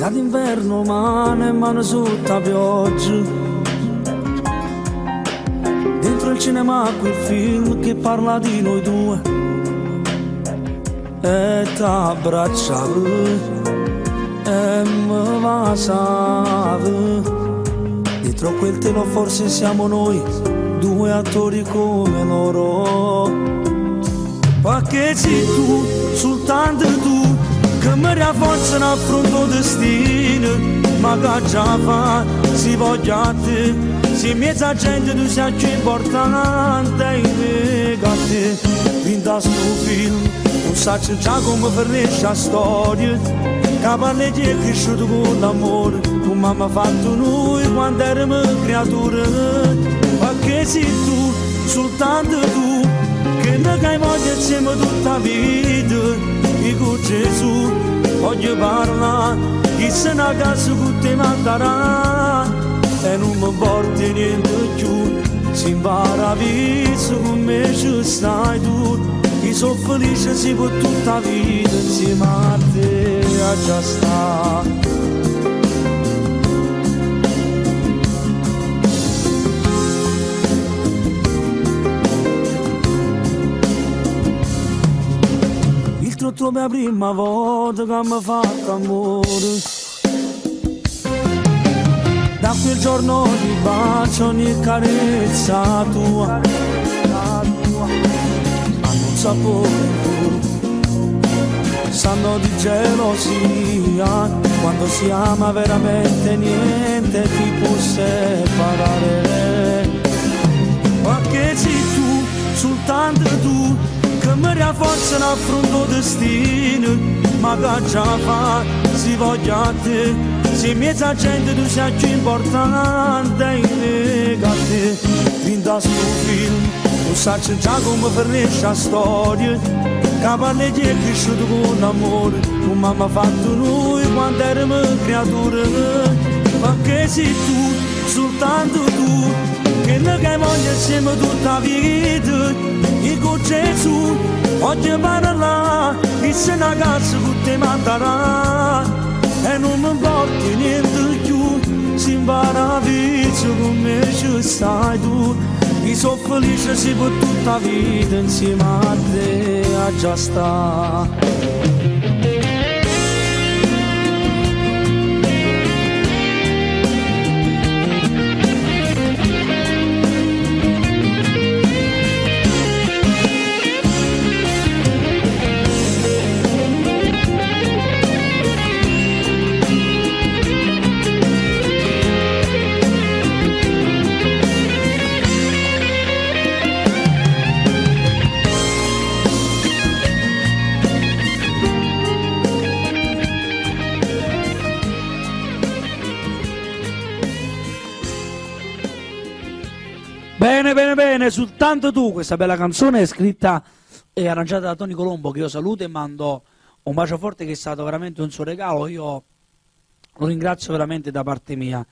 sia d'inverno mano e mano sotto la pioggia. Dentro il cinema quel film che parla di noi due e t'abbracciavo e mi basavo. Dietro quel telo forse siamo noi, due attori come loro. Perché sei tu, soltanto tu, che mi rafforza affronto destino. Ma che già fa, si voglia a te, se mezza gente tu sei più importante e a te. Vinta sto film, non so già come finisce la storia, che parli di è cresciuto con l'amore, come mi ha fatto noi quando eravamo creature. Perché sei tu, soltanto tu, che noi che voglio insieme tutta la vita. E con Gesù voglio parlare, chissà una casa che ti manderà e non mi porti niente più. Si impara a vivere come ci stai tu, io sono felice se per tutta la vita insieme a te a già sta. Tutto la prima volta che mi ha fatto amore, da quel giorno ogni bacio, ogni carezza tua hanno un sapore in più, sanno di gelosia, quando si ama veramente niente ti può separare. Ma che sei tu, soltanto tu, che mi rafforza l'affronto destino. Ma che già fa, si voglia a te, se mezza gente tu sei più importante e a te. Vinta sto film, non so già come finisce la storia, che parli di è cresciuto con l'amore, come mi ha fatto noi quando eravamo creature. Ma che sei tu, soltanto tu, che noi che voglio insieme tutta la vita. E con Gesù voglio parlare, chissà una casa che ti manderà e non mi porti niente più. Si impara a vivere come ci stai tu, io sono felice se per tutta la vita insieme a te a già sta. Bene, bene, bene, soltanto tu, questa bella canzone è scritta e arrangiata da Tony Colombo, che io saluto e mando un bacio forte, che è stato veramente un suo regalo, io lo ringrazio veramente da parte mia.